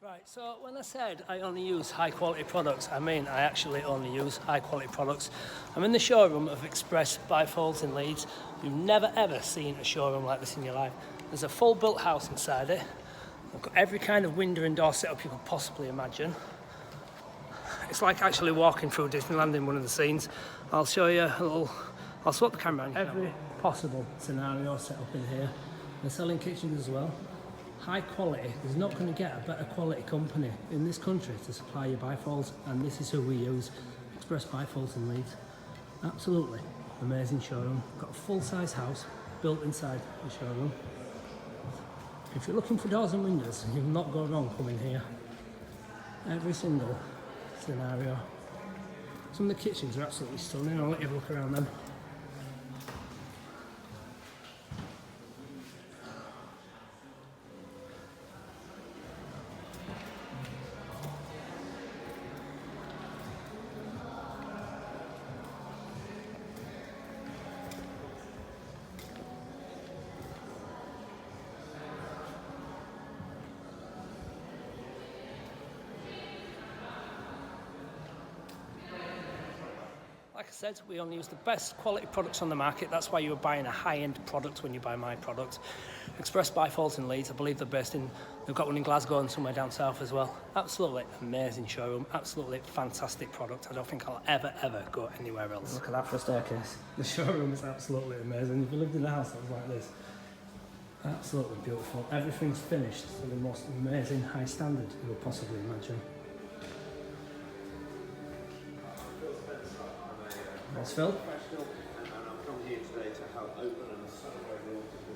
Right, so when I said I only use high quality products, I mean I actually only use high quality products. I'm in the showroom of Express Bifolds in Leeds. You've never ever seen a showroom like this in your life. There's a full built house inside it. I've got every kind of window and door setup you could possibly imagine. It's like actually walking through Disneyland in one of the scenes. I'll show you a little, I'll swap the camera on. Every possible scenario set up in here. They're selling kitchens as well. High quality, there's not going to get a better quality company in this country to supply your bifolds, and this is who we use, Express Bifolds in Leeds. Absolutely amazing showroom. Got a full-size house built inside the showroom. If you're looking for doors and windows, you'll not go wrong coming here. Every single scenario. Some of the kitchens are absolutely stunning. I'll let you have a look around them. Like I said, we only use the best quality products on the market. That's why you're buying a high-end product when you buy my product. Express Bifolds in Leeds, I believe they're based in, they've got one in Glasgow and somewhere down south as well. Absolutely amazing showroom, absolutely fantastic product. I don't think I'll ever go anywhere else. Look at that for a staircase. The showroom is absolutely amazing. If you lived in a house that was like this, absolutely beautiful. Everything's finished to the most amazing high standard you would possibly imagine. That's Phil. And I'm coming here today to help open and celebrate the autumn.